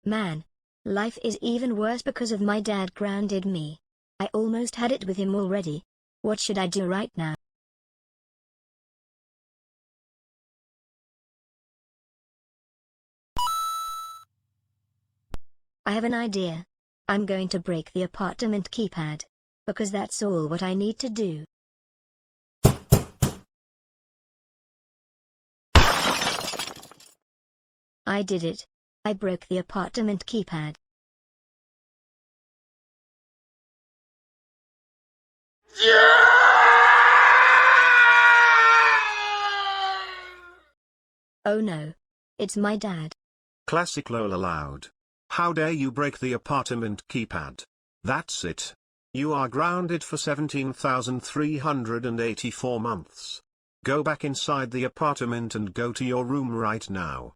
Man, life is even worse because of my dad grounded me. I almost had it with him already. What should I do right now? I have an idea. I'm going to break the apartment keypad. Because that's all what I need to do. I did it. I broke the apartment keypad. Oh no. It's my dad. Classic Lola loud. How dare you break the apartment keypad? That's it. You are grounded for 17,384 months. Go back inside the apartment and go to your room right now.